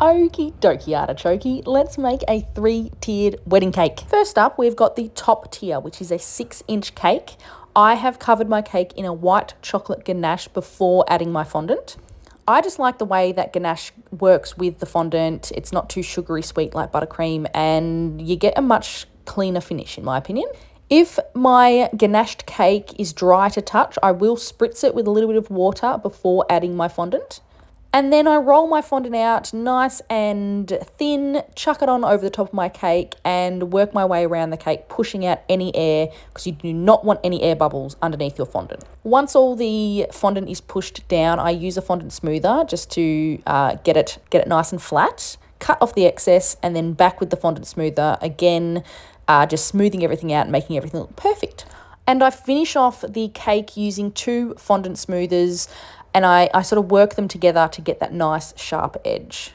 Okie dokie artichoke, let's make a 3-tiered wedding cake. First up, we've got the top tier, which is a 6-inch cake. I have covered my cake in a white chocolate ganache before adding my fondant. I just like the way that ganache works with the fondant. It's not too sugary sweet like buttercream, and you get a much cleaner finish in my opinion. If my ganached cake is dry to touch, I will spritz it with a little bit of water before adding my fondant. And then I roll my fondant out nice and thin, chuck it on over the top of my cake and work my way around the cake, pushing out any air because you do not want any air bubbles underneath your fondant. Once all the fondant is pushed down, I use a fondant smoother just to get it nice and flat, cut off the excess and then back with the fondant smoother again, just smoothing everything out and making everything look perfect. And I finish off the cake using 2 fondant smoothers, and I sort of work them together to get that nice sharp edge.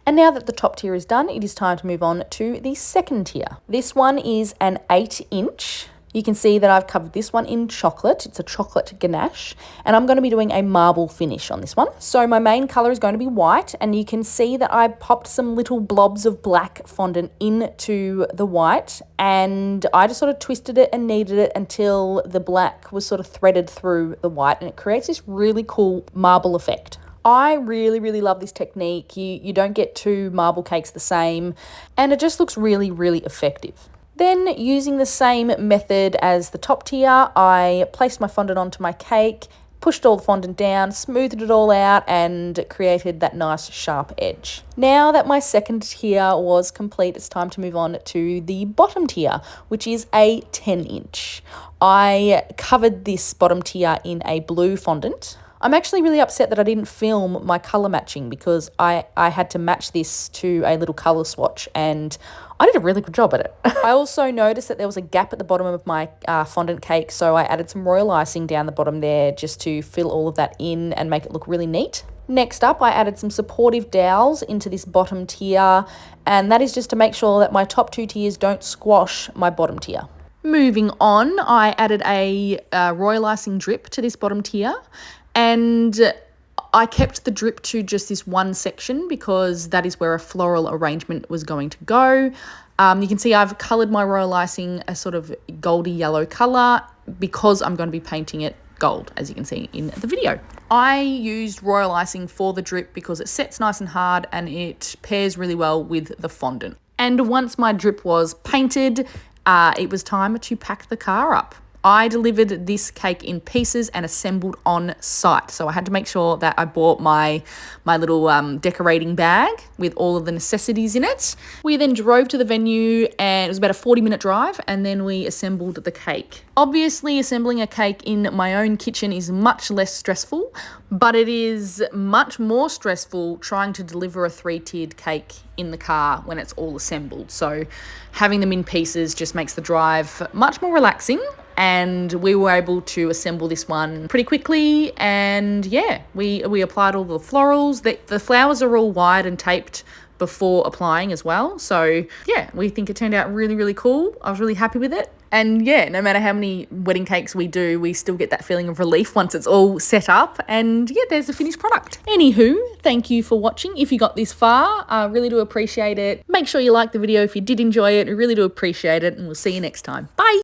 And now that the top tier is done, it is time to move on to the second tier. This one is an 8-inch. You can see that I've covered this one in chocolate. It's a chocolate ganache, and I'm going to be doing a marble finish on this one. So my main colour is going to be white, and you can see that I popped some little blobs of black fondant into the white, and I just sort of twisted it and kneaded it until the black was sort of threaded through the white, and it creates this really cool marble effect. I really, really love this technique. You don't get 2 marble cakes the same, and it just looks really, really effective. Then, using the same method as the top tier, I placed my fondant onto my cake, pushed all the fondant down, smoothed it all out, and created that nice sharp edge. Now that my second tier was complete, it's time to move on to the bottom tier, which is a 10-inch. I covered this bottom tier in a blue fondant. I'm actually really upset that I didn't film my colour matching because I had to match this to a little colour swatch, and I did a really good job at it. I also noticed that there was a gap at the bottom of my fondant cake, so I added some royal icing down the bottom there just to fill all of that in and make it look really neat. Next up, I added some supportive dowels into this bottom tier, and that is just to make sure that my top 2 tiers don't squash my bottom tier. Moving on, I added a royal icing drip to this bottom tier, and I kept the drip to just this one section because that is where a floral arrangement was going to go. You can see I've coloured my royal icing a sort of goldy yellow colour because I'm going to be painting it gold, as you can see in the video. I used royal icing for the drip because it sets nice and hard and it pairs really well with the fondant. And once my drip was painted, it was time to pack the car up. I delivered this cake in pieces and assembled on site. So I had to make sure that I bought my little decorating bag with all of the necessities in it. We then drove to the venue, and it was about a 40-minute drive, and then we assembled the cake. Obviously, assembling a cake in my own kitchen is much less stressful, but it is much more stressful trying to deliver a 3-tiered cake in the car when it's all assembled. So having them in pieces just makes the drive much more relaxing. And we were able to assemble this one pretty quickly, and yeah, we applied all the florals. The flowers are all wired and taped before applying as well, so yeah, we think it turned out really, really cool. I was really happy with it, and yeah, no matter how many wedding cakes we do, we still get that feeling of relief once it's all set up, and yeah, there's the finished product. Anywho, thank you for watching. If you got this far, I really do appreciate it. Make sure you like the video if you did enjoy it. I really do appreciate it, and we'll see you next time. Bye!